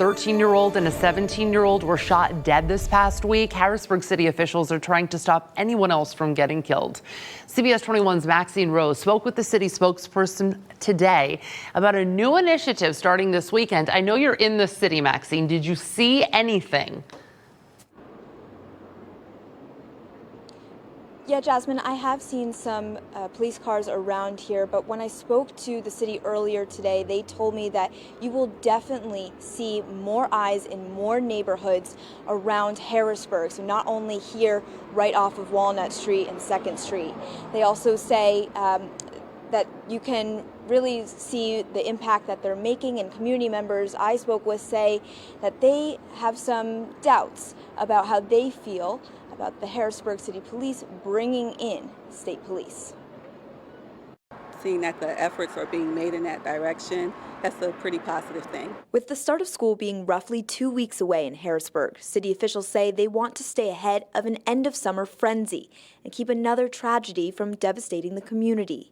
13-year-old and a 17-year-old were shot dead this past week. Harrisburg City officials are trying to stop anyone else from getting killed. CBS 21's Maxine Rose spoke with the city spokesperson today about a new initiative starting this weekend. I know you're in the city, Maxine. Did you see anything? Yeah, Jasmine, I have seen some police cars around here, but when I spoke to the city earlier today, they told me that you will definitely see more eyes in more neighborhoods around Harrisburg. So not only here right off of Walnut Street and 2nd Street. They also say that you can really see the impact that they're making, and community members I spoke with say that they have some doubts about how they feel about the Harrisburg City Police bringing in state police. Seeing that the efforts are being made in that direction, that's a pretty positive thing. With the start of school being roughly 2 weeks away in Harrisburg, city officials say they want to stay ahead of an end of summer frenzy and keep another tragedy from devastating the community.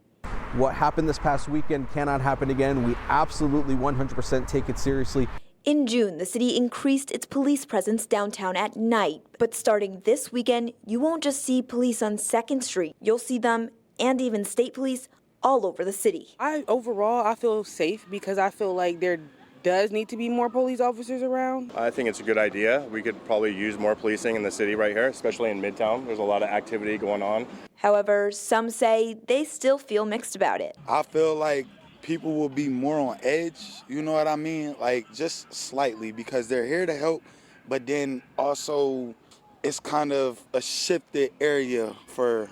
What happened this past weekend cannot happen again. We absolutely 100% take it seriously. In June, the city increased its police presence downtown at night. But starting this weekend, you won't just see police on 2nd Street. You'll see them, and even state police, all over the city. Overall, I feel safe because I feel like there does need to be more police officers around. I think it's a good idea. We could probably use more policing in the city right here, especially in Midtown. There's a lot of activity going on. However, some say they still feel mixed about it. I feel like people will be more on edge, you know what I mean? Like just slightly, because they're here to help, but then also it's kind of a shifted area for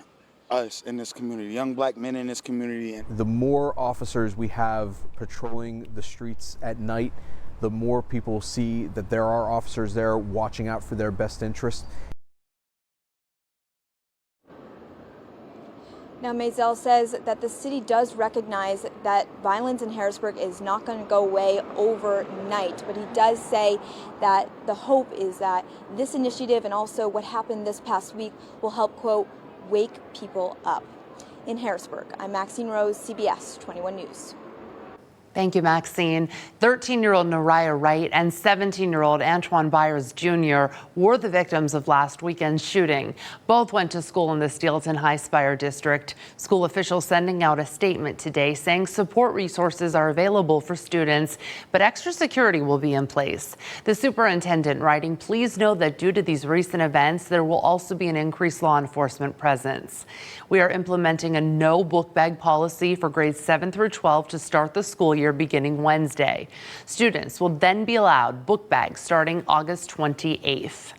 us in this community, young black men in this community. The more officers we have patrolling the streets at night, the more people see that there are officers there watching out for their best interest. Now, Maisel says that the city does recognize that violence in Harrisburg is not going to go away overnight, but he does say that the hope is that this initiative and also what happened this past week will help, quote, wake people up. In Harrisburg, I'm Maxine Rose, CBS 21 News. Thank you, Maxine. 13-year-old Nariah Wright and 17-year-old Antoine Byers Jr. were the victims of last weekend's shooting. Both went to school in the Steelton High Spire district. School officials sending out a statement today saying support resources are available for students, but extra security will be in place. The superintendent writing, please know that due to these recent events, there will also be an increased law enforcement presence. We are implementing a no book bag policy for grades 7 through 12 to start the school year beginning Wednesday. Students will then be allowed book bags starting August 28th.